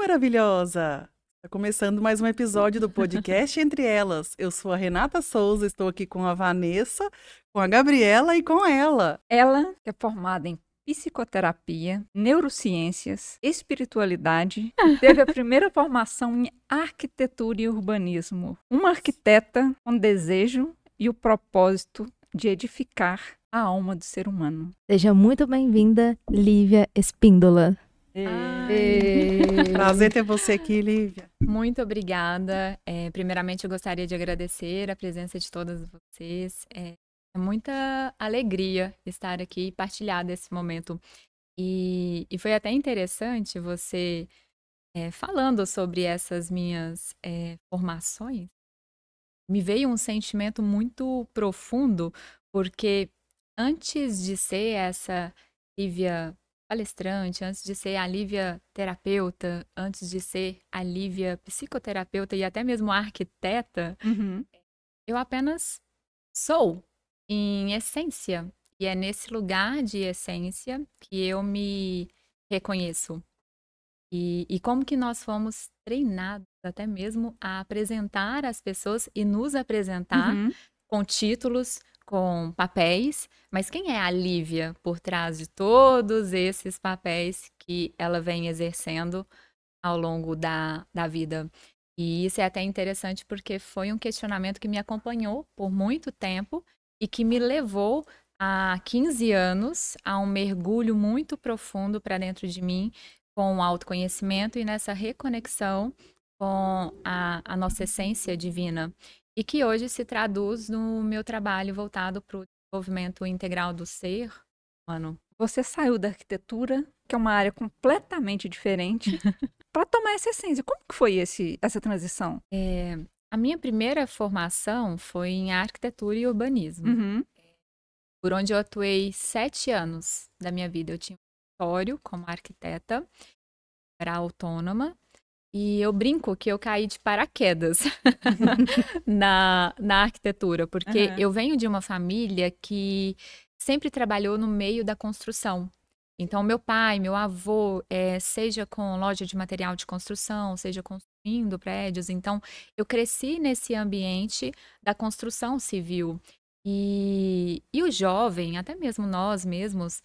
maravilhosa! Está começando mais um episódio do podcast Entre Elas. Eu sou a Renata Souza, estou aqui com a Vanessa, com a Gabriela e com ela. Ela, que é formada em psicoterapia, neurociências, espiritualidade, teve a primeira formação em arquitetura e urbanismo. Uma arquiteta com desejo e o propósito de edificar a alma do ser humano. Seja muito bem-vinda, Lívia Espíndola. Prazer ter você aqui, Lívia. Muito obrigada. Primeiramente, eu gostaria de agradecer a presença de todas vocês. É muita alegria estar aqui e partilhar desse momento. E foi até interessante você falando sobre essas minhas formações. Me veio um sentimento muito profundo, porque antes de ser essa Lívia palestrante, antes de ser a Lívia terapeuta, antes de ser a Lívia psicoterapeuta e até mesmo arquiteta, eu apenas sou, em essência. E é nesse lugar de essência que eu me reconheço. E como que nós fomos treinados até mesmo a apresentar as pessoas e nos apresentar com títulos, com papéis, mas quem é a Lívia por trás de todos esses papéis que ela vem exercendo ao longo da vida? E isso é até interessante porque foi um questionamento que me acompanhou por muito tempo e que me levou há 15 anos a um mergulho muito profundo para dentro de mim com o autoconhecimento e nessa reconexão com a nossa essência divina. E que hoje se traduz no meu trabalho voltado para o desenvolvimento integral do ser humano. Você saiu da arquitetura, que é uma área completamente diferente, para tomar essa essência. Como que foi essa transição? A minha primeira formação foi em arquitetura e urbanismo, por onde eu atuei 7 anos da minha vida. Eu tinha um escritório como arquiteta, era autônoma. E eu brinco que eu caí de paraquedas na arquitetura, porque eu venho de uma família que sempre trabalhou no meio da construção. Então, meu pai, meu avô, seja com loja de material de construção, seja construindo prédios. Então, eu cresci nesse ambiente da construção civil. E o jovem, até mesmo nós mesmos,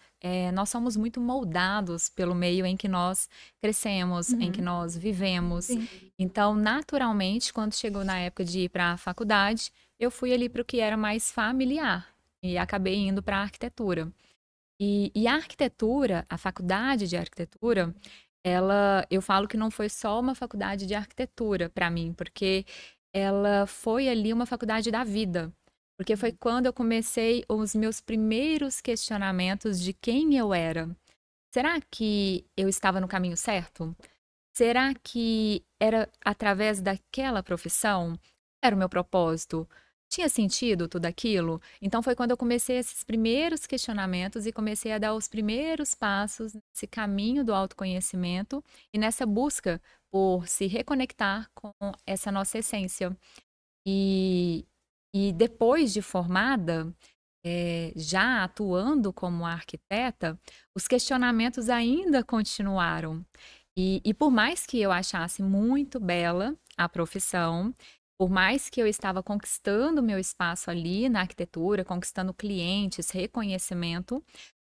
nós somos muito moldados pelo meio em que nós crescemos, em que nós vivemos. Sim. Então, naturalmente, quando chegou na época de ir para a faculdade, eu fui ali para o que era mais familiar e acabei indo para a arquitetura. E a arquitetura, a faculdade de arquitetura, eu falo que não foi só uma faculdade de arquitetura para mim, porque ela foi ali uma faculdade da vida. Porque foi quando eu comecei os meus primeiros questionamentos de quem eu era. Será que eu estava no caminho certo? Será que era através daquela profissão? Era o meu propósito? Tinha sentido tudo aquilo? Então foi quando eu comecei esses primeiros questionamentos e comecei a dar os primeiros passos nesse caminho do autoconhecimento e nessa busca por se reconectar com essa nossa essência. E depois de formada, já atuando como arquiteta, os questionamentos ainda continuaram. E por mais que eu achasse muito bela a profissão, por mais que eu estava conquistando meu espaço ali na arquitetura, conquistando clientes, reconhecimento,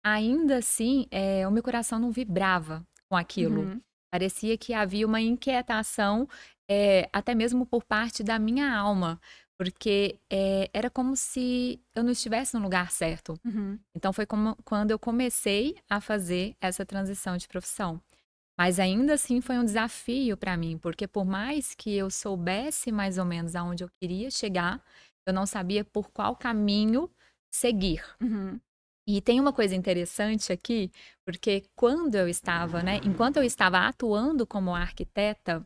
ainda assim, o meu coração não vibrava com aquilo. Parecia que havia uma inquietação, até mesmo por parte da minha alma. Porque era como se eu não estivesse no lugar certo. Então foi quando eu comecei a fazer essa transição de profissão. Mas ainda assim foi um desafio para mim, porque por mais que eu soubesse mais ou menos aonde eu queria chegar, eu não sabia por qual caminho seguir. E tem uma coisa interessante aqui, porque quando eu estava, enquanto eu estava atuando como arquiteta,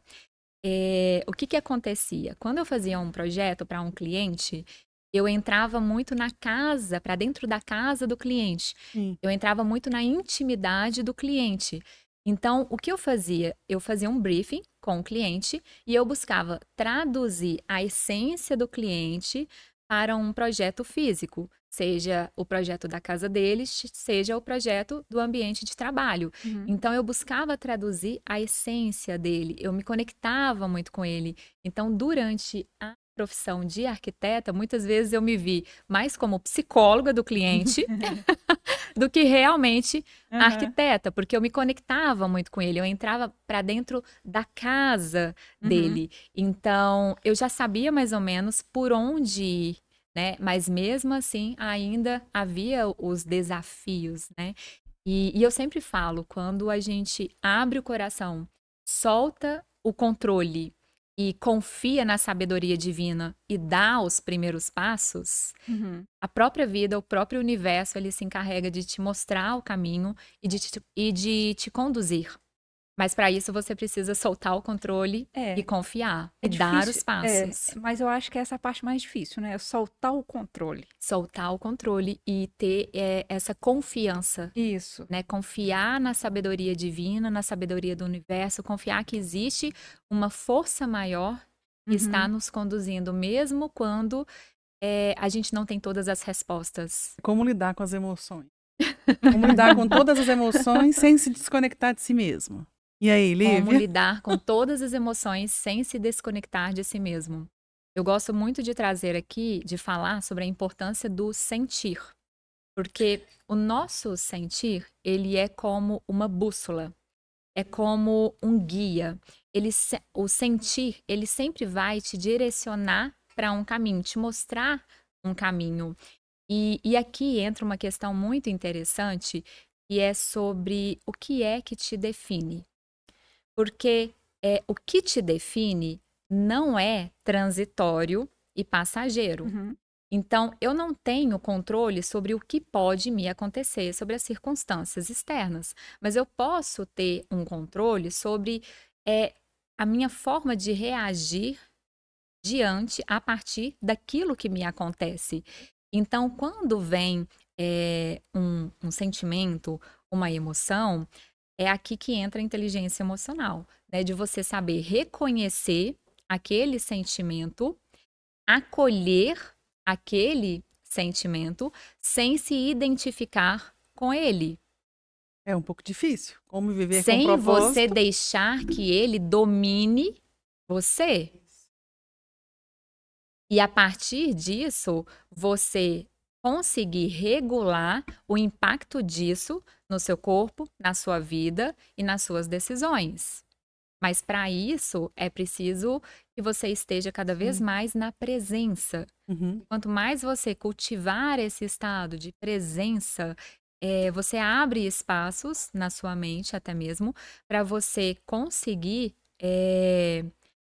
o que acontecia? Quando eu fazia um projeto para um cliente, eu entrava muito na casa, para dentro da casa do cliente. Eu entrava muito na intimidade do cliente. Então, o que eu fazia? Eu fazia um briefing com o cliente e eu buscava traduzir a essência do cliente para um projeto físico. Seja o projeto da casa deles, seja o projeto do ambiente de trabalho. Então, eu buscava traduzir a essência dele, eu me conectava muito com ele. Então, durante a profissão de arquiteta, muitas vezes eu me vi mais como psicóloga do cliente do que realmente arquiteta, porque eu me conectava muito com ele, eu entrava para dentro da casa dele. Então, eu já sabia mais ou menos por onde ir, né? Mas mesmo assim, ainda havia os desafios, né? E eu sempre falo, quando a gente abre o coração, solta o controle e confia na sabedoria divina e dá os primeiros passos, a própria vida, o próprio universo, ele se encarrega de te mostrar o caminho e de te conduzir. Mas para isso você precisa soltar o controle e confiar, e dar os passos. Mas eu acho que essa é a parte mais difícil, né? É soltar o controle. Soltar o controle e ter essa confiança. Isso. Né? Confiar na sabedoria divina, na sabedoria do universo, confiar que existe uma força maior que está nos conduzindo, mesmo quando a gente não tem todas as respostas. Como lidar com as emoções? Como lidar com todas as emoções sem se desconectar de si mesmo? E aí, Lívia? Como lidar com todas as emoções sem se desconectar de si mesmo? Eu gosto muito de trazer aqui, de falar sobre a importância do sentir. Porque o nosso sentir, ele é como uma bússola. É como um guia. O sentir, ele sempre vai te direcionar para um caminho, te mostrar um caminho. E aqui entra uma questão muito interessante, que é sobre o que é que te define. Porque o que te define não é transitório e passageiro. Então, eu não tenho controle sobre o que pode me acontecer, sobre as circunstâncias externas. Mas eu posso ter um controle sobre a minha forma de reagir a partir daquilo que me acontece. Então, quando vem um sentimento, uma emoção, é aqui que entra a inteligência emocional, né? De você saber reconhecer aquele sentimento, acolher aquele sentimento, sem se identificar com ele. É um pouco difícil. Como viver sem com propósito. Você deixar que ele domine você. E a partir disso, você conseguir regular o impacto disso no seu corpo, na sua vida e nas suas decisões. Mas para isso é preciso que você esteja cada vez mais na presença. Quanto mais você cultivar esse estado de presença, você abre espaços na sua mente até mesmo para você conseguir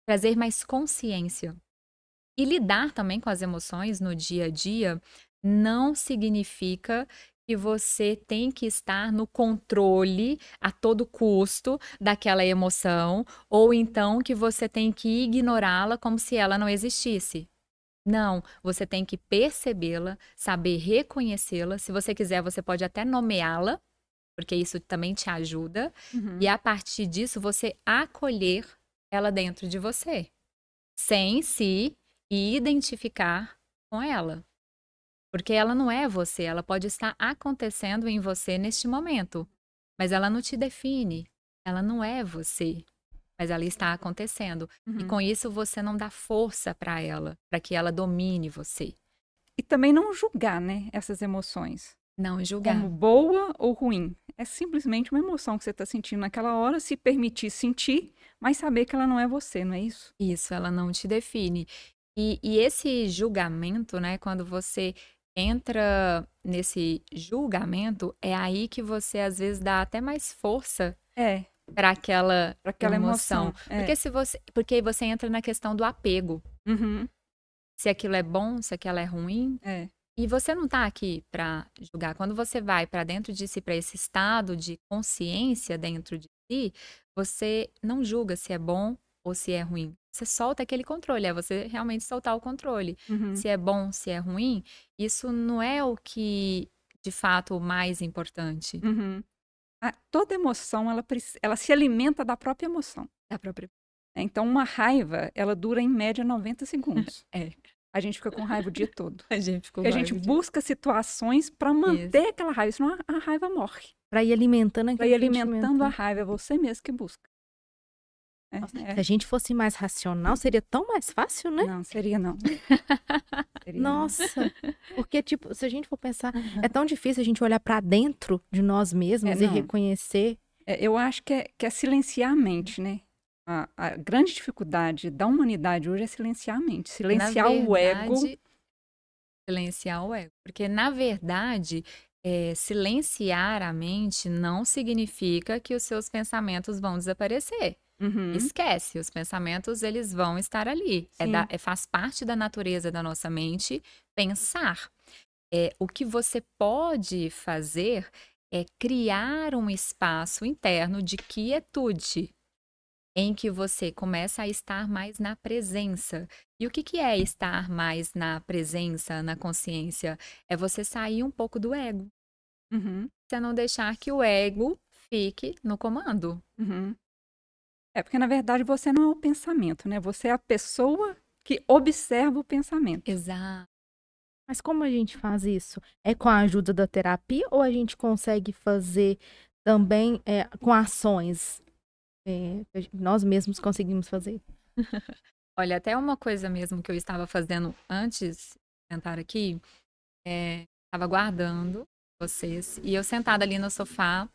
trazer mais consciência. E lidar também com as emoções no dia a dia não significa que você tem que estar no controle a todo custo daquela emoção, ou então que você tem que ignorá-la como se ela não existisse. Não, você tem que percebê-la, saber reconhecê-la. Se você quiser, você pode até nomeá-la, porque isso também te ajuda. E a partir disso, você acolher ela dentro de você, sem se identificar com ela. Porque ela não é você, ela pode estar acontecendo em você neste momento, mas ela não te define, ela não é você, mas ela está acontecendo. E com isso você não dá força para ela, para que ela domine você. E também não julgar, né, essas emoções. Não julgar. Como boa ou ruim. É simplesmente uma emoção que você está sentindo naquela hora, se permitir sentir, mas saber que ela não é você, não é isso? Isso, ela não te define. E esse julgamento, né, quando você entra nesse julgamento, é aí que você às vezes dá até mais força para aquela emoção. Porque você entra na questão do apego. Se aquilo é bom, se aquilo é ruim. E você não está aqui para julgar. Quando você vai para dentro de si, para esse estado de consciência dentro de si, você não julga se é bom ou se é ruim. Você solta aquele controle, é você realmente soltar o controle. Se é bom, se é ruim, isso não é o que, de fato, o mais importante. Toda emoção, ela se alimenta da própria emoção. Da própria. Então, uma raiva, ela dura em média 90 segundos. a gente fica com raiva o dia todo. A gente ficou Porque a gente busca situações para manter aquela raiva, senão a raiva morre. Pra ir alimentando Para aquele ir alimentando sentimento. a raiva, é você mesmo que busca. Se a gente fosse mais racional, seria tão mais fácil, né? Não, seria não. Seria não. Nossa, porque, tipo, se a gente for pensar, é tão difícil a gente olhar pra dentro de nós mesmos e não. reconhecer. Eu acho que é silenciar a mente, né? A grande dificuldade da humanidade hoje é silenciar a mente, silenciar o ego. Silenciar o ego. Porque, na verdade, silenciar a mente não significa que os seus pensamentos vão desaparecer. Uhum. Esquece, os pensamentos eles vão estar ali. Sim. Faz parte da natureza da nossa mente pensar. O que você pode fazer é criar um espaço interno de quietude, em que você começa a estar mais na presença. E o que é estar mais na presença, na consciência? É você sair um pouco do ego. Uhum. Você não deixar que o ego fique no comando. Uhum. Porque, na verdade, você não é o pensamento, né? Você é a pessoa que observa o pensamento. Exato. Mas como a gente faz isso? É com a ajuda da terapia ou a gente consegue fazer também com ações? Nós mesmos conseguimos fazer. Olha, até uma coisa mesmo que eu estava fazendo antes de sentar aqui, estava guardando vocês, e eu sentada ali no sofá,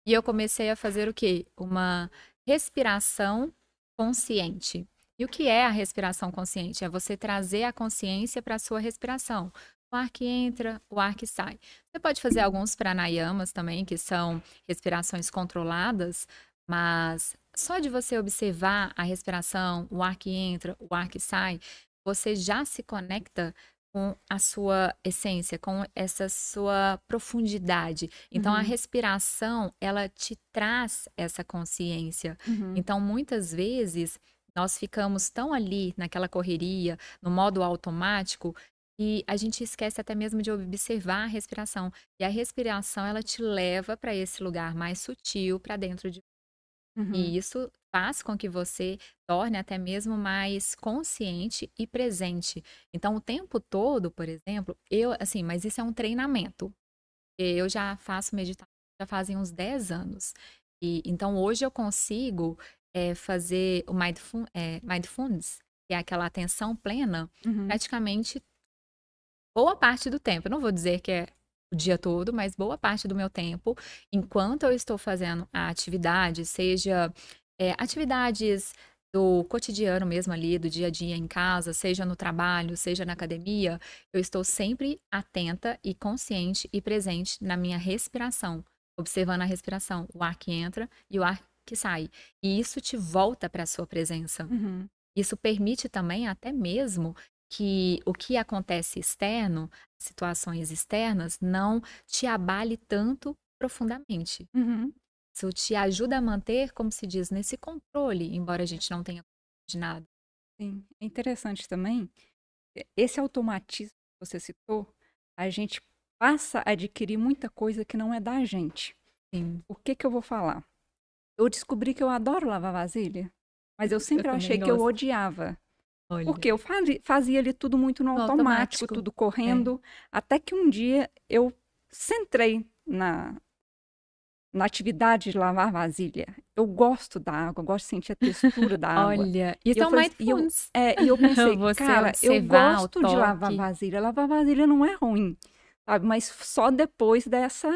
e eu comecei a fazer o quê? Uma respiração consciente. E o que é a respiração consciente? É você trazer a consciência para a sua respiração. O ar que entra, o ar que sai. Você pode fazer alguns pranayamas também, que são respirações controladas, mas só de você observar a respiração, o ar que entra, o ar que sai, você já se conecta com a sua essência, com essa sua profundidade. Então, a respiração, ela te traz essa consciência. Uhum. Então, muitas vezes, nós ficamos tão ali, naquela correria, no modo automático, e a gente esquece até mesmo de observar a respiração. E a respiração, ela te leva para esse lugar mais sutil, para dentro de Uhum. e isso faz com que você torne até mesmo mais consciente e presente. Então, o tempo todo, por exemplo, mas isso é um treinamento. Eu já faço meditação já fazem uns 10 anos. Então, hoje eu consigo fazer o mindfulness, que é aquela atenção plena, Uhum. praticamente boa parte do tempo. Eu não vou dizer que é o dia todo, mas boa parte do meu tempo, enquanto eu estou fazendo a atividade, seja atividades do cotidiano mesmo ali, do dia a dia em casa, seja no trabalho, seja na academia, eu estou sempre atenta e consciente e presente na minha respiração, observando a respiração, o ar que entra e o ar que sai. E isso te volta para a sua presença. Uhum. Isso permite também até mesmo que o que acontece externo, situações externas, não te abale tanto profundamente. Uhum. Isso te ajuda a manter, como se diz, nesse controle, embora a gente não tenha controle de nada. Sim. É interessante também, esse automatismo que você citou, a gente passa a adquirir muita coisa que não é da gente. Sim. O que eu vou falar? Eu descobri que eu adoro lavar vasilha, mas eu sempre também achei que eu gosto. odiava. Olha. Porque eu fazia ali tudo muito no automático, tudo correndo, até que um dia eu centrei na atividade de lavar vasilha. Eu gosto da água, eu gosto de sentir a textura da água. Olha, isso é um mindfulness. E eu pensei, Você cara, eu observar o gosto de lavar toque. vasilha. Lavar vasilha não é ruim, sabe? Mas só depois dessa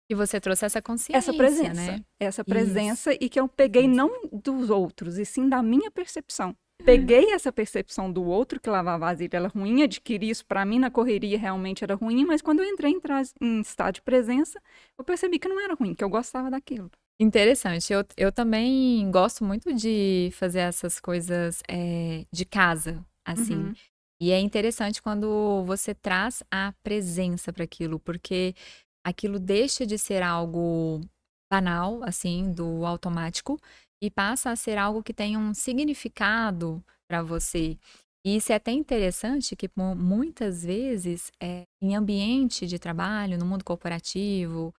E você trouxe essa consciência, presença. né? Essa presença e que eu peguei não dos outros, e sim da minha percepção. Peguei essa percepção do outro, que lavar vasilha era ruim, adquiri isso para mim na correria, realmente era ruim, mas quando eu entrei em estado de presença, eu percebi que não era ruim, que eu gostava daquilo. Interessante. Eu também gosto muito de fazer essas coisas de casa, assim. Uhum. E é interessante quando você traz a presença para aquilo, porque aquilo deixa de ser algo banal, assim, do automático, e passa a ser algo que tem um significado para você. E isso é até interessante que muitas vezes, em ambiente de trabalho, no mundo corporativo,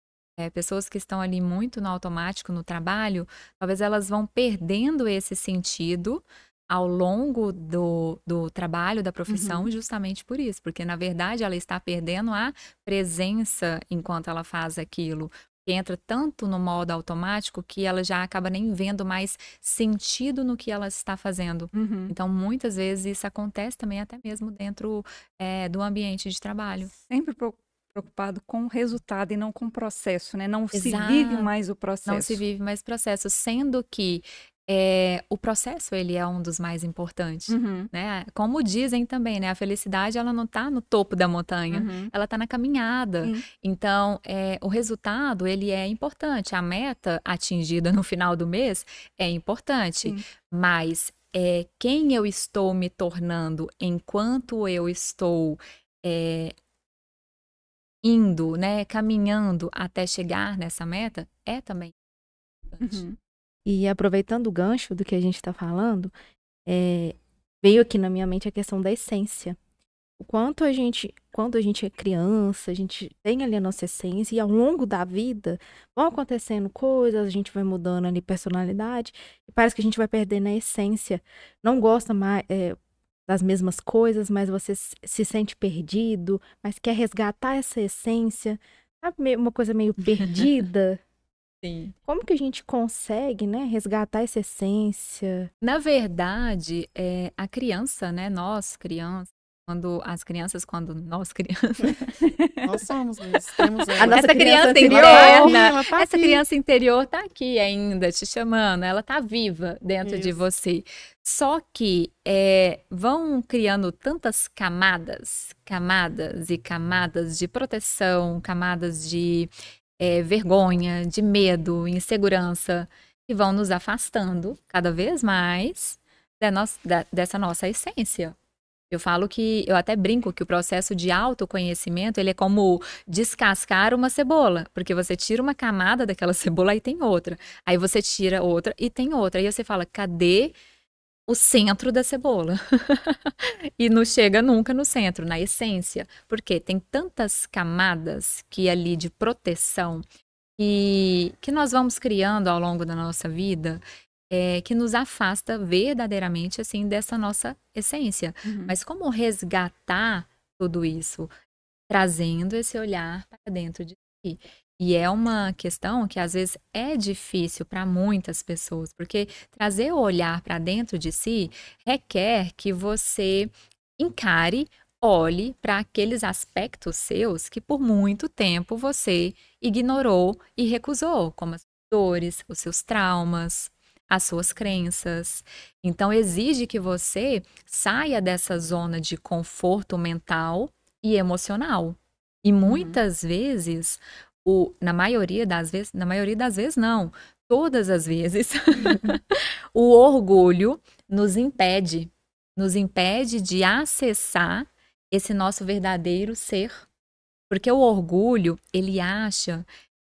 pessoas que estão ali muito no automático, no trabalho, talvez elas vão perdendo esse sentido ao longo do trabalho, da profissão, justamente por isso. Porque, na verdade, ela está perdendo a presença enquanto ela faz aquilo. Entra tanto no modo automático que ela já acaba nem vendo mais sentido no que ela está fazendo. Então, muitas vezes, isso acontece também até mesmo dentro do ambiente de trabalho. Sempre preocupado com o resultado e não com o processo, né? Não se Exato. vive mais o processo. Não se vive mais processo, sendo que o processo, ele é um dos mais importantes, né? Como dizem também, né? A felicidade, ela não está no topo da montanha, ela está na caminhada. Então, o resultado, ele é importante. A meta atingida no final do mês é importante, mas quem eu estou me tornando enquanto eu estou indo, né? Caminhando até chegar nessa meta, é também importante. E aproveitando o gancho do que a gente está falando, veio aqui na minha mente a questão da essência. O quanto quando a gente é criança, a gente tem ali a nossa essência e ao longo da vida vão acontecendo coisas, a gente vai mudando ali personalidade e parece que a gente vai perdendo a essência. Não gosta mais das mesmas coisas, mas você se sente perdido, mas quer resgatar essa essência. Sabe, uma coisa meio perdida? Sim. Como que a gente consegue, né, resgatar essa essência? Na verdade, a criança, né, nós crianças, nós crianças, Nós somos mesmo. Temos A nossa essa criança interior, interna, ela tá essa aqui. criança interior tá aqui ainda te chamando, ela tá viva dentro de Isso. você. Só que vão criando tantas camadas e camadas de proteção, camadas de vergonha, de medo, insegurança, que vão nos afastando cada vez mais dessa nossa essência. Eu falo eu até brinco que o processo de autoconhecimento, ele é como descascar uma cebola, porque você tira uma camada daquela cebola e tem outra. Aí você tira outra e tem outra. Aí você fala, cadê o centro da cebola? E não chega nunca no centro, na essência. Porque tem tantas camadas ali de proteção que nós vamos criando ao longo da nossa vida, que nos afasta verdadeiramente, assim, dessa nossa essência. Mas como resgatar tudo isso? Trazendo esse olhar para dentro de si. E é uma questão que às vezes é difícil para muitas pessoas, porque trazer o olhar para dentro de si requer que você encare, olhe para aqueles aspectos seus que por muito tempo você ignorou e recusou, como as dores, os seus traumas, as suas crenças. Então, exige que você saia dessa zona de conforto mental e emocional. E muitas vezes, na maioria das vezes não, todas as vezes, o orgulho nos impede de acessar esse nosso verdadeiro ser. Porque o orgulho, ele acha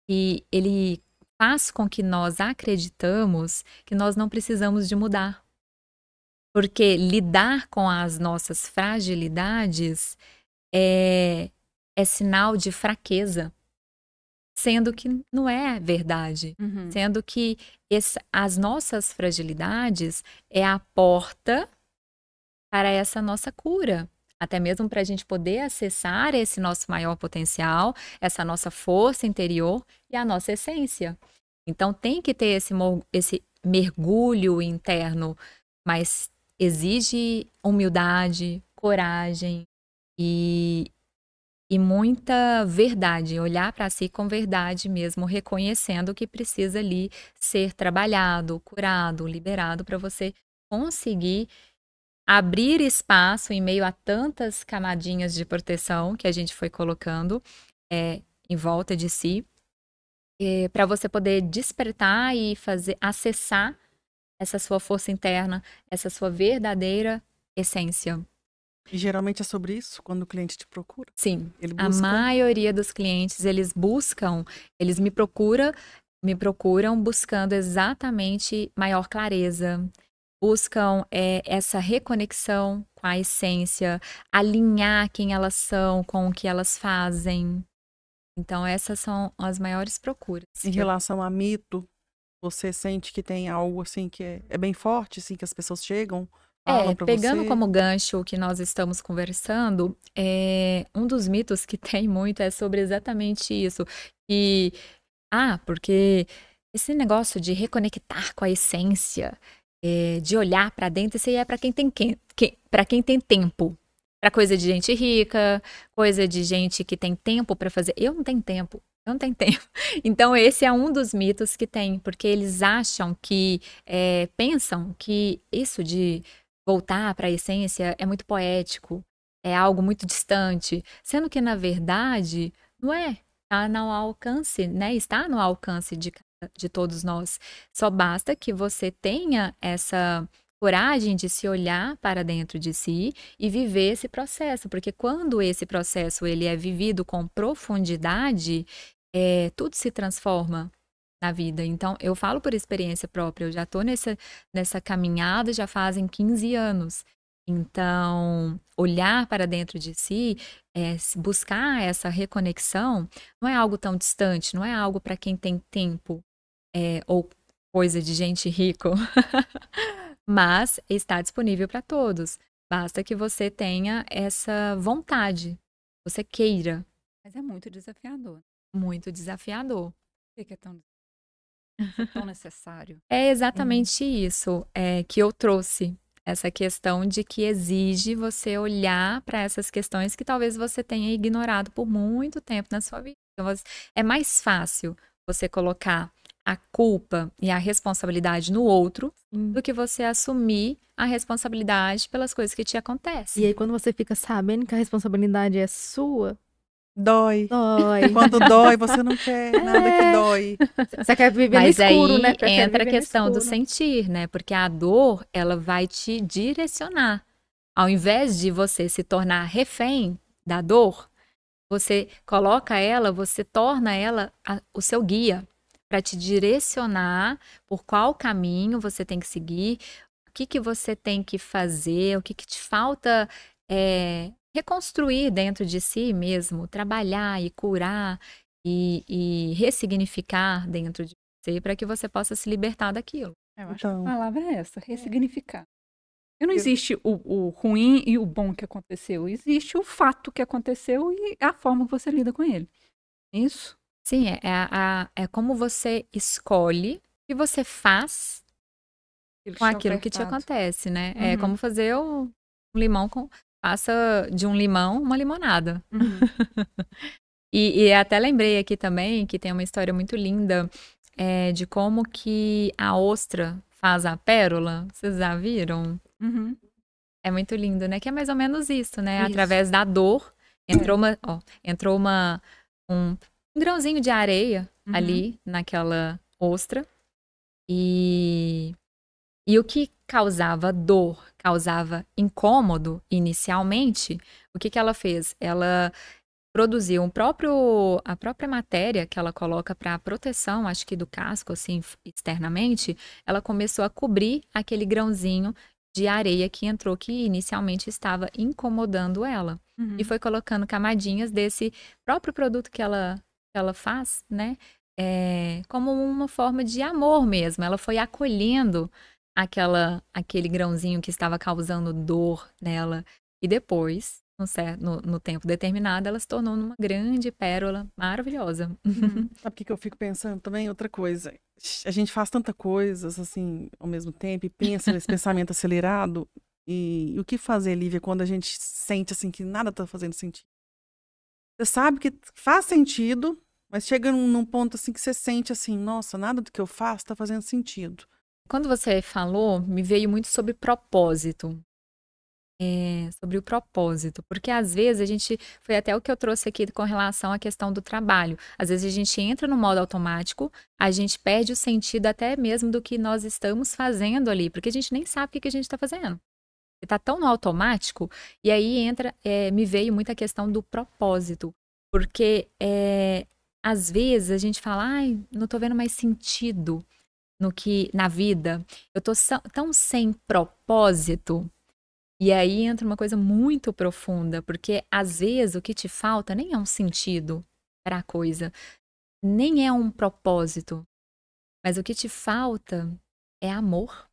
que ele faz com que nós acreditamos que nós não precisamos de mudar. Porque lidar com as nossas fragilidades é sinal de fraqueza, sendo que não é verdade. Sendo que as nossas fragilidades é a porta para essa nossa cura. Até mesmo para a gente poder acessar esse nosso maior potencial, essa nossa força interior e a nossa essência. Então tem que ter esse mergulho interno, mas exige humildade, coragem e muita verdade, olhar para si com verdade mesmo, reconhecendo que precisa ali ser trabalhado, curado, liberado para você conseguir abrir espaço em meio a tantas camadinhas de proteção que a gente foi colocando em volta de si, para você poder despertar e acessar essa sua força interna, essa sua verdadeira essência. E geralmente é sobre isso, quando o cliente te procura? Sim, Ele a busca... maioria dos clientes, eles me procuram buscando exatamente maior clareza, buscam essa reconexão com a essência, alinhar quem elas são com o que elas fazem. Então, essas são as maiores procuras. Em relação a mito, você sente que tem algo assim que é bem forte, assim, que as pessoas chegam falam pra Pegando você? como gancho o que nós estamos conversando, um dos mitos que tem muito é sobre exatamente isso. Que, porque esse negócio de reconectar com a essência, de olhar pra dentro, isso aí é pra quem tem para quem tem tempo. Pra coisa de gente rica, coisa de gente que tem tempo pra fazer. Eu não tenho tempo. Eu não tenho tempo. Então, esse é um dos mitos que tem, porque eles acham que, pensam que isso de voltar para a essência é muito poético, é algo muito distante, sendo que, na verdade, não é. Está no alcance, né? Está no alcance de todos nós. Só basta que você tenha essa coragem de se olhar para dentro de si e viver esse processo, porque quando esse processo ele é vivido com profundidade, tudo se transforma na vida. Então, eu falo por experiência própria, eu já estou nessa caminhada já fazem 15 anos. Então, olhar para dentro de si, buscar essa reconexão, não é algo tão distante, não é algo para quem tem tempo, ou coisa de gente rico, mas está disponível para todos. Basta que você tenha essa vontade, você queira. Mas é muito desafiador. Muito desafiador. Por que é tão necessário? É exatamente isso que eu trouxe. Essa questão de que exige você olhar para essas questões que talvez você tenha ignorado por muito tempo na sua vida. Então, é mais fácil você colocar a culpa e a responsabilidade no outro do que você assumir a responsabilidade pelas coisas que te acontecem. E aí, quando você fica sabendo que a responsabilidade é sua, Dói. dói. Quando dói, você não quer nada que dói. Você quer viver Mas no escuro, aí né? Prefere entra a viver no questão do escuro. sentir, né? Porque a dor, ela vai te direcionar. Ao invés de você se tornar refém da dor, você coloca ela, você torna ela o seu guia para te direcionar por qual caminho você tem que seguir, o que você tem que fazer, o que te falta reconstruir dentro de si mesmo, trabalhar e curar e ressignificar dentro de você para que você possa se libertar daquilo. Eu acho que Então. a palavra é essa, ressignificar. E não existe o ruim e o bom que aconteceu. Existe o fato que aconteceu e a forma que você lida com ele. Isso? Sim, é como você escolhe o que você faz com aquilo que te acontece, né? É Uhum. como fazer um limão passa de um limão uma limonada. E até lembrei aqui também que tem uma história muito linda de como que a ostra faz a pérola. Vocês já viram? Uhum. É muito lindo, né? Que é mais ou menos isso, né? Isso. Através da dor, entrou um grãozinho de areia ali naquela ostra. E o que causava dor, causava incômodo inicialmente, o que ela fez? Ela produziu a própria matéria que ela coloca para proteção, acho que do casco, assim, externamente, ela começou a cobrir aquele grãozinho de areia que entrou, que inicialmente estava incomodando ela. E foi colocando camadinhas desse próprio produto que ela faz, né? Como uma forma de amor mesmo. Ela foi acolhendo aquele grãozinho que estava causando dor nela. E depois, no tempo determinado, ela se tornou numa grande pérola maravilhosa. Sabe o que eu fico pensando também? Outra coisa. A gente faz tanta coisas, assim, ao mesmo tempo, e pensa nesse pensamento acelerado. E o que fazer, Lívia, quando a gente sente, assim, que nada tá fazendo sentido? Você sabe que faz sentido, mas chega num ponto, assim, que você sente, assim, nossa, nada do que eu faço tá fazendo sentido. Quando você falou, me veio muito sobre propósito. Sobre o propósito, porque às vezes foi até o que eu trouxe aqui com relação à questão do trabalho. Às vezes a gente entra no modo automático, a gente perde o sentido até mesmo do que nós estamos fazendo ali, porque a gente nem sabe o que a gente está fazendo. Está tão no automático, e aí me veio muita questão do propósito, porque às vezes a gente fala, ai, não estou vendo mais sentido na vida, eu estou tão sem propósito. E aí entra uma coisa muito profunda, porque às vezes o que te falta nem é um sentido para a coisa, nem é um propósito, mas o que te falta é amor.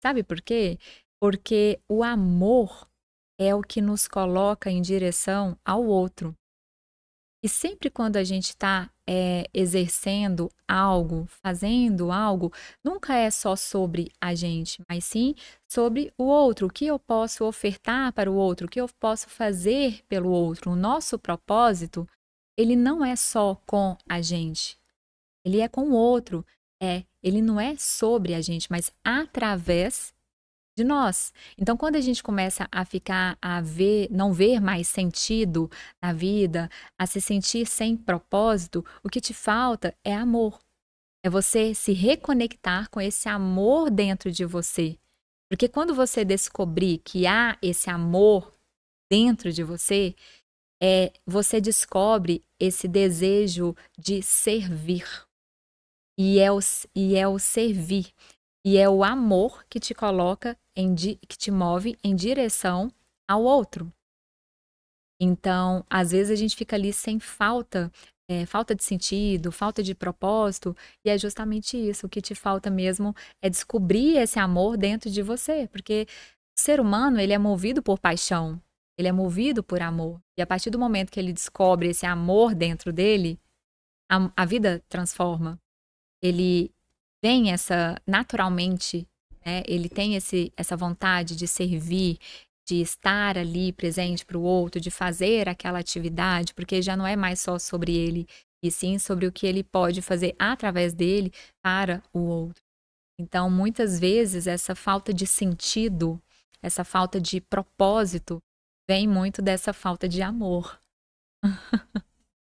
Sabe por quê? Porque o amor é o que nos coloca em direção ao outro. E sempre quando a gente está exercendo algo, fazendo algo, nunca é só sobre a gente, mas sim sobre o outro. O que eu posso ofertar para o outro, o que eu posso fazer pelo outro. O nosso propósito, ele não é só com a gente, ele é com o outro. Ele não é sobre a gente, mas através de nós. Então, quando a gente começa a ficar não ver mais sentido na vida, a se sentir sem propósito, o que te falta é amor. É você se reconectar com esse amor dentro de você. Porque quando você descobrir que há esse amor dentro de você, você descobre esse desejo de servir. E é o servir. E é o amor que te coloca, que te move em direção ao outro. Então, às vezes a gente fica ali sem falta de sentido, falta de propósito, e é justamente isso. O que te falta mesmo é descobrir esse amor dentro de você, porque o ser humano, ele é movido por paixão, ele é movido por amor. E a partir do momento que ele descobre esse amor dentro dele, a vida transforma. Ele vem naturalmente, né? Ele tem essa vontade de servir, de estar ali presente para o outro, de fazer aquela atividade, porque já não é mais só sobre ele, e sim sobre o que ele pode fazer através dele para o outro. Então, muitas vezes, essa falta de sentido, essa falta de propósito, vem muito dessa falta de amor.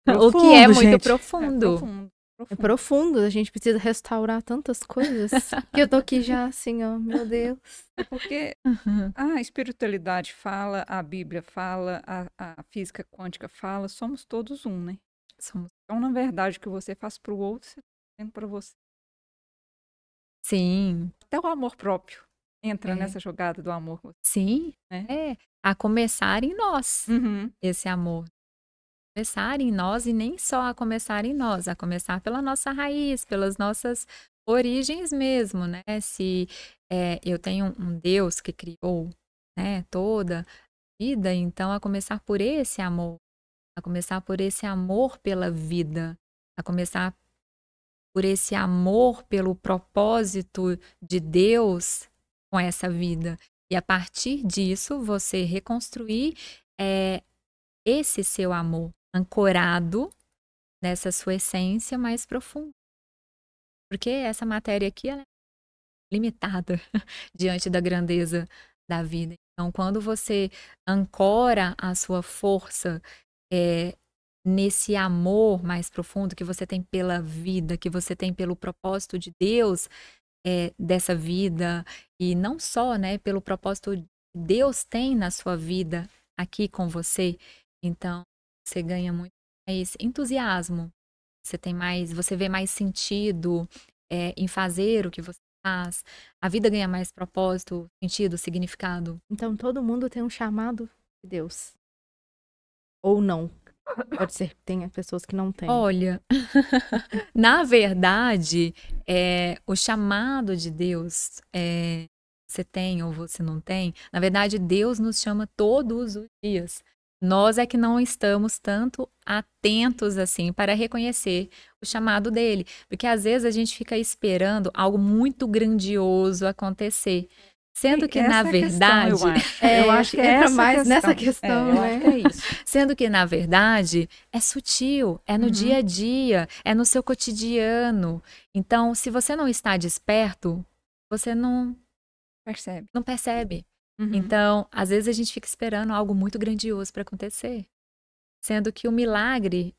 O que é muito profundo. É profundo, a gente precisa restaurar tantas coisas que eu tô aqui já assim, ó, meu Deus. É porque a espiritualidade fala, a Bíblia fala, a física quântica fala, somos todos um, né? Então, na verdade, o que você faz pro outro, você tá fazendo pra você. Sim. Até o amor próprio entra nessa jogada do amor. Sim, né? A começar em nós, esse amor. Começar em nós, e nem só a começar em nós, a começar pela nossa raiz, pelas nossas origens mesmo, né? Se eu tenho um Deus que criou, né, toda a vida, então a começar por esse amor, a começar por esse amor pela vida, a começar por esse amor pelo propósito de Deus com essa vida. E a partir disso, você reconstruir esse seu amor, ancorado nessa sua essência mais profunda. Porque essa matéria aqui ela é limitada diante da grandeza da vida. Então, quando você ancora a sua força nesse amor mais profundo que você tem pela vida, que você tem pelo propósito de Deus dessa vida, e não só, né, pelo propósito que Deus tem na sua vida aqui com você, então você ganha muito mais entusiasmo, você vê mais sentido em fazer o que você faz, a vida ganha mais propósito, sentido, significado. Então todo mundo tem um chamado de Deus. Ou não. Pode ser que tenha pessoas que não têm. Olha, na verdade, o chamado de Deus, você tem ou você não tem, na verdade Deus nos chama todos os dias. Nós é que não estamos tanto atentos assim para reconhecer o chamado dele. Porque às vezes a gente fica esperando algo muito grandioso acontecer. Sendo que, na verdade... eu acho que entra mais nessa questão, né? É isso. Sendo que, na verdade, é sutil, é no dia a dia, é no seu cotidiano. Então, se você não está desperto, você não percebe. Então, às vezes a gente fica esperando algo muito grandioso para acontecer. Sendo que o milagre,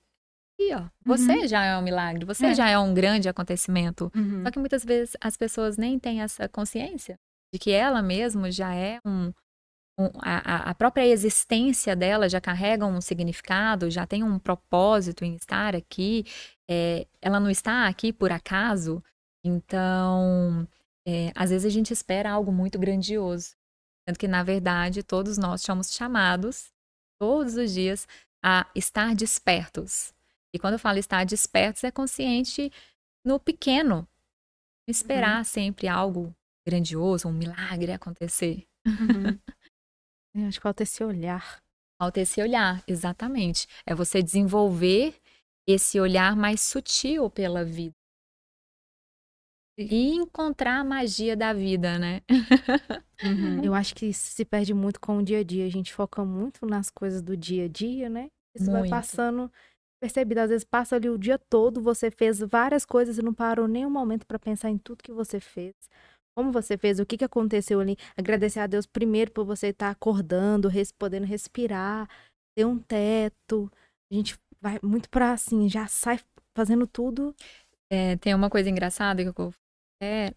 você já é um milagre, você já é um grande acontecimento. Só que muitas vezes as pessoas nem têm essa consciência de que ela mesma já é a própria existência dela já carrega um significado, já tem um propósito em estar aqui. Ela não está aqui por acaso. Então, às vezes a gente espera algo muito grandioso. Sendo que, na verdade, todos nós somos chamados, todos os dias, a estar despertos. E quando eu falo estar despertos, é consciente no pequeno. Esperar sempre algo grandioso, um milagre acontecer. Uhum. Eu acho que falta esse olhar. Falta esse olhar, exatamente. É você desenvolver esse olhar mais sutil pela vida. E encontrar a magia da vida, né? Uhum. Eu acho que isso se perde muito com o dia a dia. A gente foca muito nas coisas do dia a dia, né? Isso vai Muito. passando, percebido, às vezes passa ali o dia todo, você fez várias coisas e não parou nem um momento para pensar em tudo que você fez. Como você fez, o que que aconteceu ali. Agradecer a Deus primeiro por você estar acordando, podendo respirar, ter um teto. A gente vai muito pra assim, já sai fazendo tudo. Tem uma coisa engraçada que eu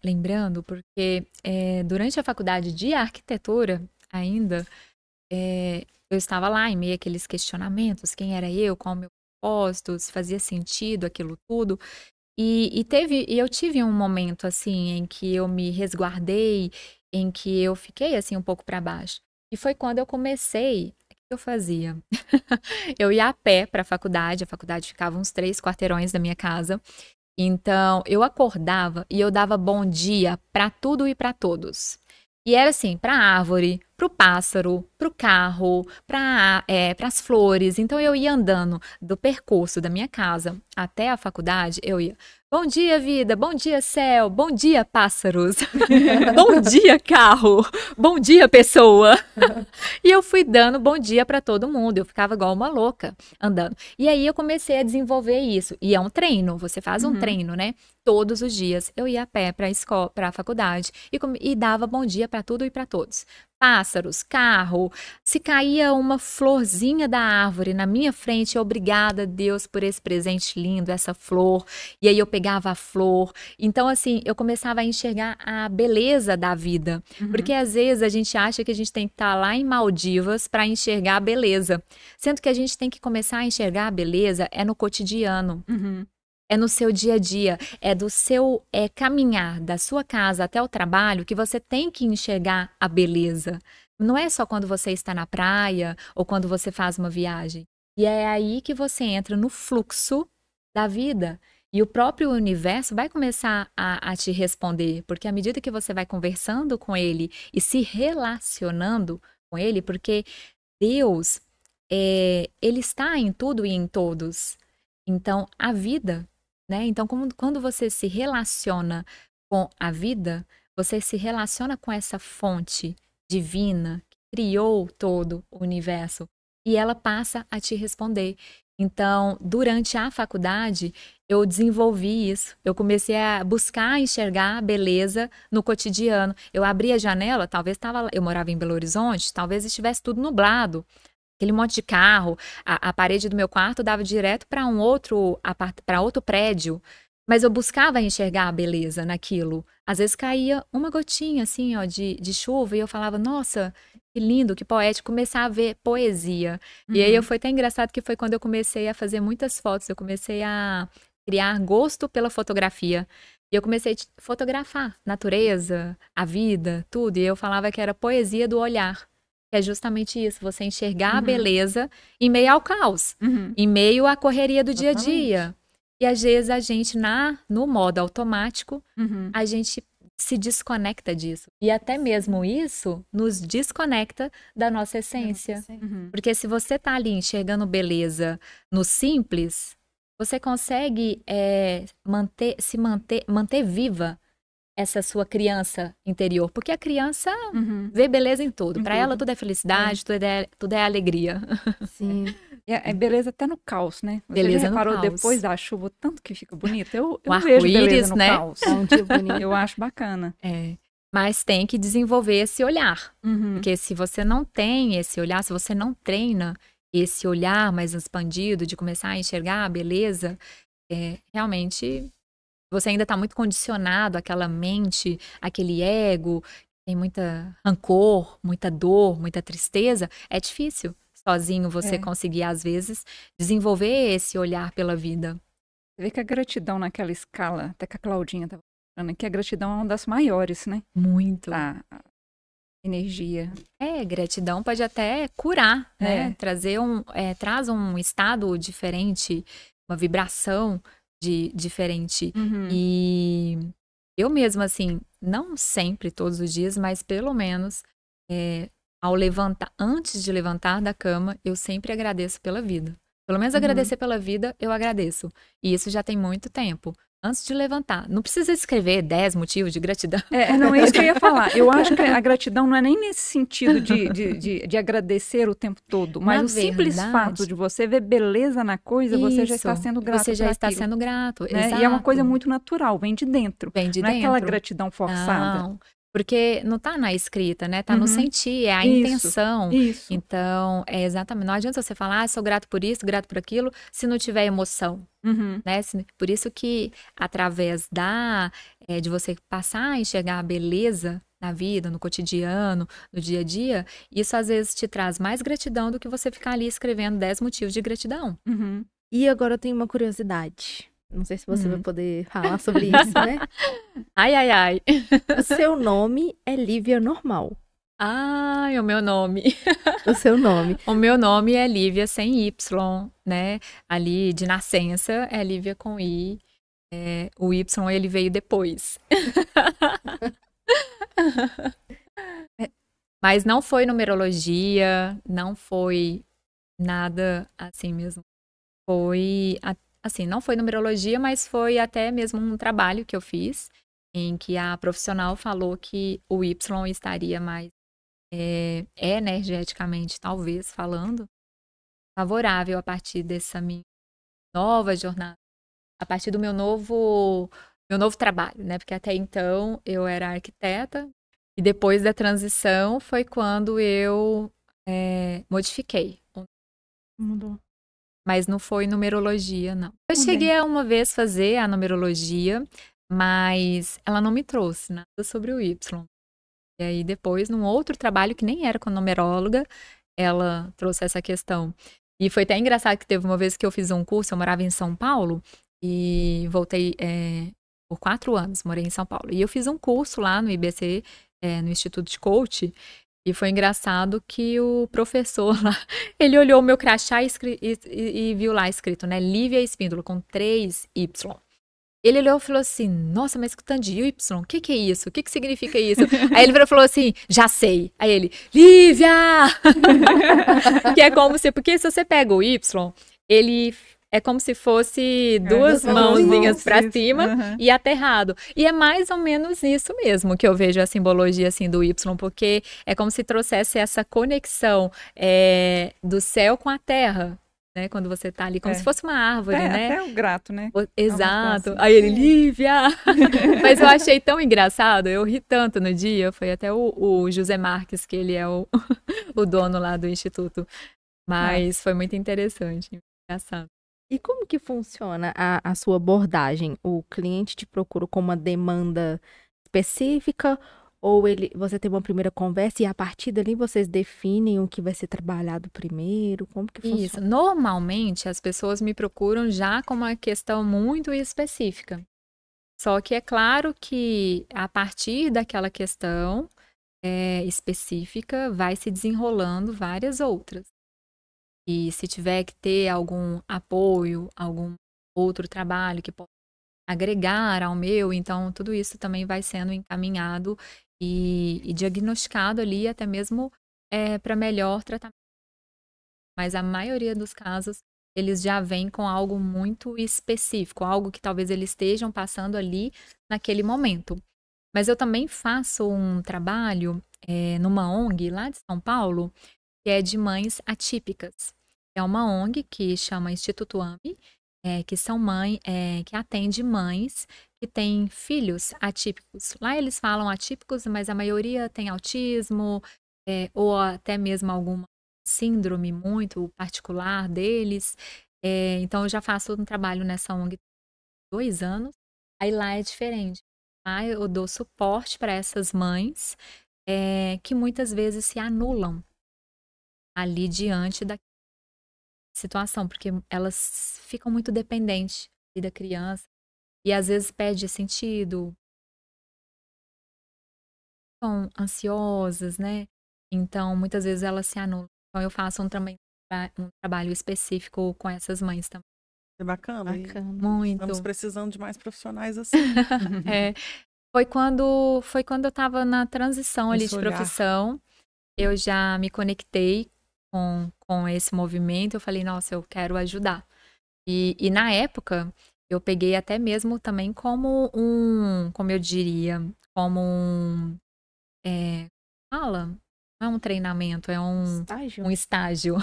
lembrando, porque durante a faculdade de arquitetura ainda, eu estava lá em meio àqueles questionamentos, quem era eu, qual o meu propósito, se fazia sentido aquilo tudo. E eu tive um momento assim em que eu me resguardei, em que eu fiquei assim um pouco para baixo. E foi quando eu comecei, o que eu fazia? Eu ia a pé para a faculdade ficava uns 3 quarteirões da minha casa. Então, eu acordava e eu dava bom dia para tudo e para todos. E era assim, para a árvore, para o pássaro, para o carro, para as flores. Então, eu ia andando do percurso da minha casa até a faculdade, eu ia. Bom dia, vida. Bom dia, céu. Bom dia, pássaros. Bom dia, carro. Bom dia, pessoa. E eu fui dando bom dia para todo mundo. Eu ficava igual uma louca andando. E aí eu comecei a desenvolver isso. E é um treino, você faz um treino, né? Todos os dias eu ia a pé para a escola, para a faculdade e dava bom dia para tudo e para todos. Pássaros, carro, se caía uma florzinha da árvore na minha frente, obrigada, Deus, por esse presente lindo, essa flor. E aí eu pegava a flor. Então, assim, eu começava a enxergar a beleza da vida. Porque às vezes a gente acha que a gente tem que estar lá em Maldivas para enxergar a beleza. Sendo que a gente tem que começar a enxergar a beleza no cotidiano. É no seu dia a dia, é do seu caminhar da sua casa até o trabalho que você tem que enxergar a beleza. Não é só quando você está na praia ou quando você faz uma viagem. E é aí que você entra no fluxo da vida. E o próprio universo vai começar a te responder, porque à medida que você vai conversando com ele e se relacionando com ele, porque Deus, ele está em tudo e em todos. Então, a vida, né? Então, quando você se relaciona com a vida, você se relaciona com essa fonte divina que criou todo o universo e ela passa a te responder. Então, durante a faculdade, eu desenvolvi isso. Eu comecei a buscar enxergar a beleza no cotidiano. Eu abria a janela, eu morava em Belo Horizonte, talvez estivesse tudo nublado. Aquele monte de carro, a parede do meu quarto dava direto para outro prédio, mas eu buscava enxergar a beleza naquilo. Às vezes caía uma gotinha assim, ó, de chuva e eu falava, nossa, que lindo, que poético, começar a ver poesia. E aí foi até engraçado que foi quando eu comecei a fazer muitas fotos, eu comecei a criar gosto pela fotografia. E eu comecei a fotografar natureza, a vida, tudo, e eu falava que era poesia do olhar. É justamente isso, você enxergar a beleza em meio ao caos, em meio à correria do dia a dia. E às vezes a gente, no modo automático, a gente se desconecta disso. E até mesmo isso nos desconecta da nossa essência. Porque se você tá ali enxergando beleza no simples, você consegue manter viva essa sua criança interior. Porque a criança vê beleza em tudo. Para ela tudo é felicidade, tudo é alegria. Sim. É beleza até no caos, né? Você Beleza já no reparou caos. depois da chuva, o tanto que fica bonito? Eu O vejo beleza arco-íris, no né? caos. É um dia bonito. Eu acho bacana. Mas tem que desenvolver esse olhar. Porque se você não tem esse olhar, se você não treina esse olhar mais expandido, de começar a enxergar a beleza, realmente você ainda está muito condicionado àquela mente, aquele ego, tem muita rancor, muita dor, muita tristeza. É difícil sozinho você conseguir, às vezes, desenvolver esse olhar pela vida. Você vê que a gratidão naquela escala, até que a Claudinha estava falando, que a gratidão é uma das maiores, né? Muito. A energia. Gratidão pode até curar, né? Traz um estado diferente, uma vibração diferente. E eu mesma, assim, não sempre, todos os dias, mas pelo menos ao levantar, antes de levantar da cama, eu sempre agradeço pela vida. Pelo menos agradecer pela vida, eu agradeço. E isso já tem muito tempo. Antes de levantar. Não precisa escrever 10 motivos de gratidão. Não é isso que eu ia falar. Eu acho que a gratidão não é nem nesse sentido de agradecer o tempo todo, mas o simples fato de você ver beleza na coisa, você já está sendo grato. Você já está sendo grato, né? E é uma coisa muito natural, vem de dentro. Vem de não dentro. É aquela gratidão forçada. Não. Porque não tá na escrita, né? Tá no sentir, é a intenção. Isso. Então, é exatamente. Não adianta você falar, sou grato por isso, grato por aquilo, se não tiver emoção. Né? Por isso que, através de você passar a enxergar a beleza na vida, no cotidiano, no dia a dia, isso às vezes te traz mais gratidão do que você ficar ali escrevendo 10 motivos de gratidão. E agora eu tenho uma curiosidade. Não sei se você vai poder falar sobre isso, né? Ai, ai, ai. O seu nome é Lívia normal. Ai, o meu nome. O seu nome. O meu nome é Lívia sem Y, né? Ali de nascença é Lívia com I. O Y ele veio depois. Mas não foi numerologia, não foi nada assim mesmo. Foi, assim, não foi numerologia, mas foi até mesmo um trabalho que eu fiz, em que a profissional falou que o Y estaria mais energeticamente, talvez, falando, favorável a partir dessa minha nova jornada, a partir do meu novo trabalho, né? Porque até então eu era arquiteta e depois da transição foi quando eu modifiquei. Mudou. Mas não foi numerologia, não. Eu cheguei a uma vez fazer a numerologia, mas ela não me trouxe nada sobre o Y. E aí depois, num outro trabalho que nem era com numeróloga, ela trouxe essa questão. E foi até engraçado que teve uma vez que eu fiz um curso, eu morava em São Paulo, e voltei por 4 anos, morei em São Paulo. E eu fiz um curso lá no IBC, no Instituto de Coach, e foi engraçado que o professor lá, ele olhou o meu crachá e viu lá escrito, né, Lívia Espíndola, com 3 Y. Ele olhou e falou assim, nossa, mas que tanto de Y, o que é isso? O que significa isso? Aí ele falou assim, já sei. Aí ele, Lívia! Que é como se, porque se você pega o Y, ele é como se fosse duas mãozinhas pra cima e aterrado. E é mais ou menos isso mesmo que eu vejo a simbologia assim do Y, porque é como se trouxesse essa conexão do céu com a terra. Né, quando você tá ali, como se fosse uma árvore, né? Até o grato, né? Exato. Aí ele, Lívia! Mas eu achei tão engraçado, eu ri tanto no dia, foi até o José Marques, que ele é o dono lá do Instituto. Mas foi muito interessante, engraçado. E como que funciona a sua abordagem? O cliente te procura com uma demanda específica ou você tem uma primeira conversa e a partir dali vocês definem o que vai ser trabalhado primeiro? Como que funciona? Isso. Normalmente as pessoas me procuram já com uma questão muito específica. Só que é claro que a partir daquela questão específica vai se desenrolando várias outras. E se tiver que ter algum apoio, algum outro trabalho que possa agregar ao meu, então tudo isso também vai sendo encaminhado e diagnosticado ali até mesmo para melhor tratamento. Mas a maioria dos casos, eles já vêm com algo muito específico, algo que talvez eles estejam passando ali naquele momento. Mas eu também faço um trabalho numa ONG lá de São Paulo, que é de mães atípicas. É uma ONG que chama Instituto AMI, que são que atende mães que têm filhos atípicos. Lá eles falam atípicos, mas a maioria tem autismo, ou até mesmo alguma síndrome muito particular deles. Então eu já faço um trabalho nessa ONG há 2 anos. Aí lá é diferente. Lá eu dou suporte para essas mães que muitas vezes se anulam ali diante da situação, porque elas ficam muito dependentes da criança e às vezes perde sentido, são ansiosas, né? Então, muitas vezes elas se anulam. Então, eu faço um trabalho específico com essas mães também. É bacana. Muito. Estamos precisando de mais profissionais assim. Foi quando eu estava na transição ali de profissão. eu já me conectei com esse movimento. Eu falei, nossa, eu quero ajudar. E na época, eu peguei até mesmo também como como eu diria, como fala? Não é um treinamento, é Estágio? um estágio.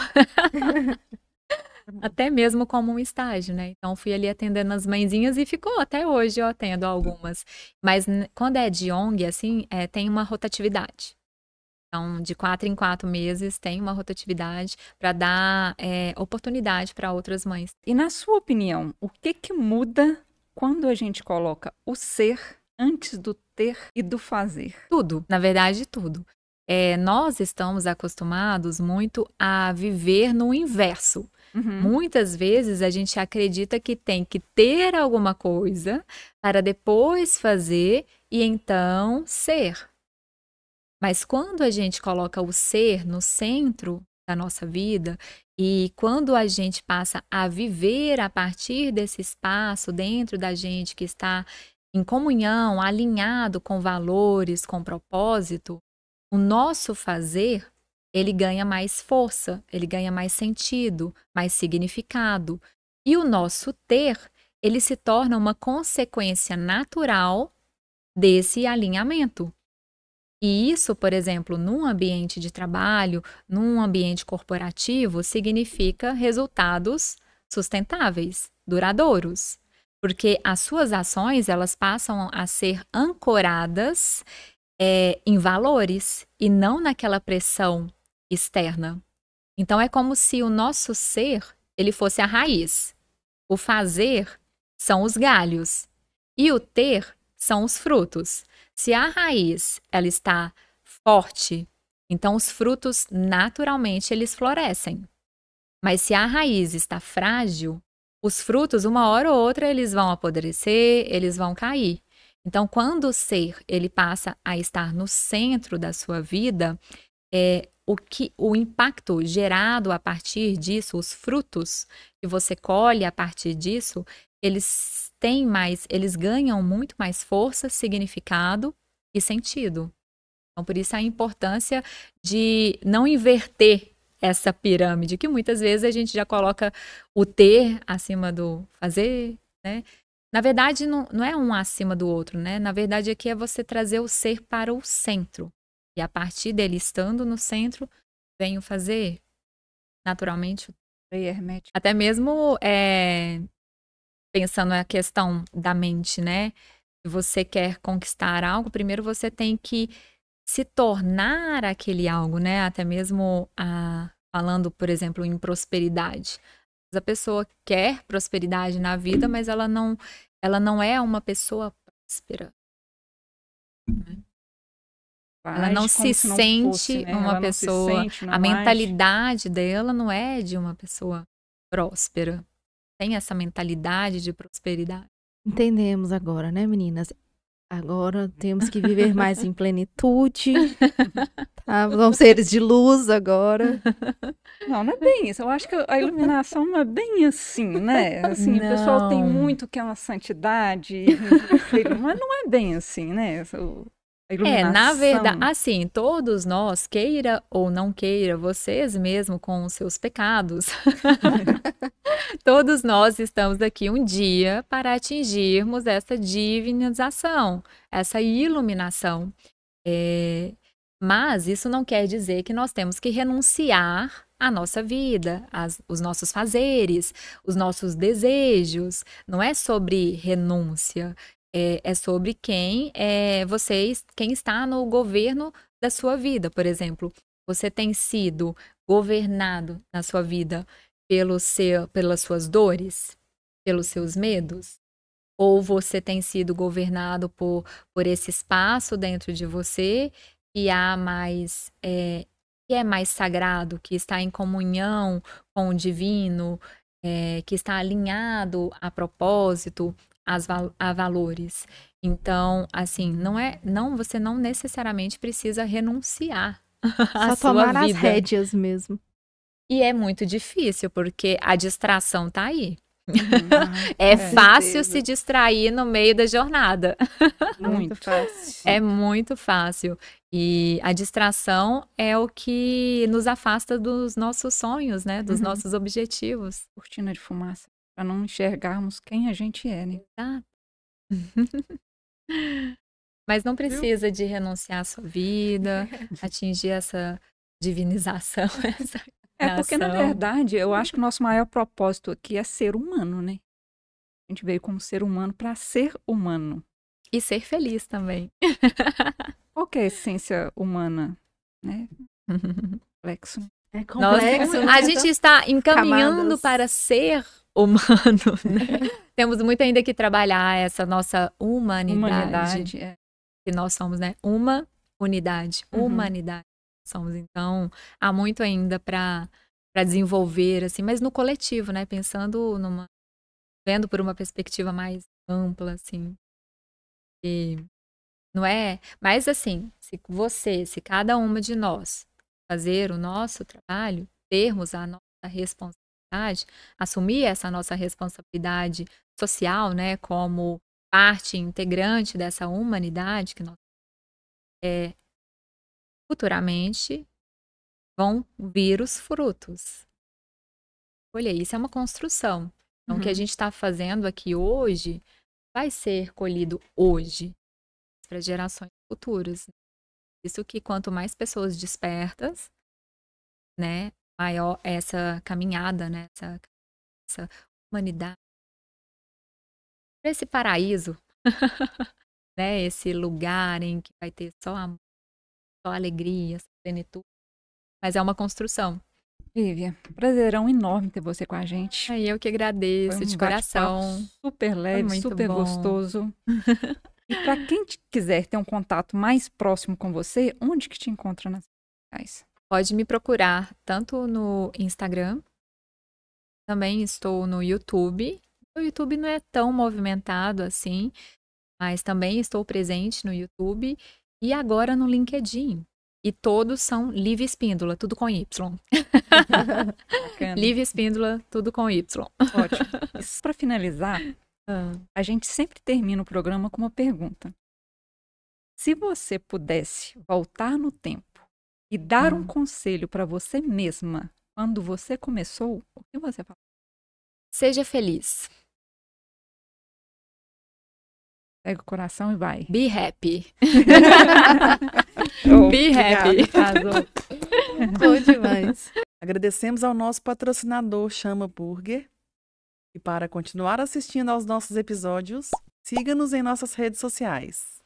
Até mesmo como um estágio, né? Então, fui ali atendendo as mãezinhas e ficou até hoje, eu atendo algumas. Mas quando é de ONG, assim, tem uma rotatividade. Então, de 4 em 4 meses, tem uma rotatividade para dar oportunidade para outras mães. E na sua opinião, o que que muda quando a gente coloca o ser antes do ter e do fazer? Tudo, na verdade, tudo. Nós estamos acostumados muito a viver no inverso. Muitas vezes a gente acredita que tem que ter alguma coisa para depois fazer e então ser. Mas quando a gente coloca o ser no centro da nossa vida e quando a gente passa a viver a partir desse espaço dentro da gente que está em comunhão, alinhado com valores, com propósito, o nosso fazer, ele ganha mais força, ele ganha mais sentido, mais significado. E o nosso ter, ele se torna uma consequência natural desse alinhamento. E isso, por exemplo, num ambiente de trabalho, num ambiente corporativo, significa resultados sustentáveis, duradouros. Porque as suas ações, elas passam a ser ancoradas em valores e não naquela pressão externa. Então, é como se o nosso ser, ele fosse a raiz. O fazer são os galhos e o ter são os frutos. Se a raiz ela está forte, então os frutos naturalmente eles florescem. Mas se a raiz está frágil, os frutos uma hora ou outra eles vão apodrecer, eles vão cair. Então quando o ser ele passa a estar no centro da sua vida, o impacto gerado a partir disso, os frutos que você colhe a partir disso, eles ganham muito mais força, significado e sentido. Então, por isso a importância de não inverter essa pirâmide, que muitas vezes a gente já coloca o ter acima do fazer, né? Na verdade, não é um acima do outro, né? Na verdade, aqui é você trazer o ser para o centro. E a partir dele estando no centro, vem o fazer, naturalmente. Até mesmo pensando na questão da mente, né? Se você quer conquistar algo, primeiro você tem que se tornar aquele algo, né? Até mesmo falando, por exemplo, em prosperidade. A pessoa quer prosperidade na vida, mas ela não é uma pessoa próspera. Né? Ela não se sente uma pessoa. A mentalidade dela não é de uma pessoa próspera. Tem essa mentalidade de prosperidade. Entendemos agora, né, meninas? Agora temos que viver mais em plenitude. Tá? Vamos seres de luz agora. Não é bem isso. Eu acho que a iluminação não é bem assim, né? Assim, o pessoal tem muito que é uma santidade, mas não é bem assim, né? Na verdade, assim, todos nós, queira ou não queira, vocês mesmo com os seus pecados, todos nós estamos aqui um dia para atingirmos essa divinização, essa iluminação. Mas isso não quer dizer que nós temos que renunciar à nossa vida, os nossos fazeres, os nossos desejos. Não é sobre renúncia. É sobre quem está no governo da sua vida. Por exemplo, você tem sido governado na sua vida pelas suas dores, pelos seus medos? Ou você tem sido governado por esse espaço dentro de você que é mais sagrado, que está em comunhão com o divino, que está alinhado a propósito, a valores. Então, assim, você não necessariamente precisa renunciar à só sua tomar vida. as rédeas mesmo. E é muito difícil, porque a distração tá aí. Uhum. É fácil certeza. se distrair no meio da jornada. Muito fácil. É muito fácil. E a distração é o que nos afasta dos nossos sonhos, né? Dos Uhum. nossos objetivos. Cortina de fumaça, para não enxergarmos quem a gente é, né? Tá? Mas não precisa de renunciar à sua vida, atingir essa divinização, essa É porque, na nação. verdade, eu acho que o nosso maior propósito aqui é ser humano, né? A gente veio como ser humano para ser humano. E ser feliz também. Qual que é a essência humana, né? Complexo. É Nós, complexo, né? a gente está encaminhando camadas. para ser humano, né? Temos muito ainda que trabalhar essa nossa humanidade. Humanidade. É. Que nós somos, né? Uma unidade, Uhum. humanidade somos. Então, há muito ainda para desenvolver, assim, mas no coletivo, né? Pensando vendo por uma perspectiva mais ampla, assim. E não é, mas assim, se cada uma de nós fazer o nosso trabalho, termos a nossa responsabilidade, assumir essa nossa responsabilidade social, né, como parte integrante dessa humanidade que nós futuramente vão vir os frutos. Olha, isso é uma construção. Então, o que a Uhum. gente está fazendo aqui hoje vai ser colhido hoje para gerações futuras. Isso que quanto mais pessoas despertas, né, maior essa caminhada, né, essa humanidade, para esse paraíso, né, esse lugar em que vai ter só amor, só alegria, só plenitude. Mas é uma construção. Lívia, prazerão enorme ter você com a gente. Aí eu que Foi agradeço um de bate-papo coração. super leve, muito super bom. gostoso. E para quem quiser ter um contato mais próximo com você, onde que te encontra nas redes sociais? Pode me procurar tanto no Instagram, também estou no YouTube. O YouTube não é tão movimentado assim, mas também estou presente no YouTube e agora no LinkedIn. E todos são Lívia Espíndola, tudo com Y. Bacana. Lívia Espíndola, tudo com Y. Ótimo. Para finalizar, a gente sempre termina o programa com uma pergunta. Se você pudesse voltar no tempo e dar um conselho para você mesma quando você começou, o que você fala? Seja feliz. Pega o coração e vai. Be happy. Oh, Be happy. arrasou. Bom demais. Agradecemos ao nosso patrocinador Chama Burger. E para continuar assistindo aos nossos episódios, siga-nos em nossas redes sociais.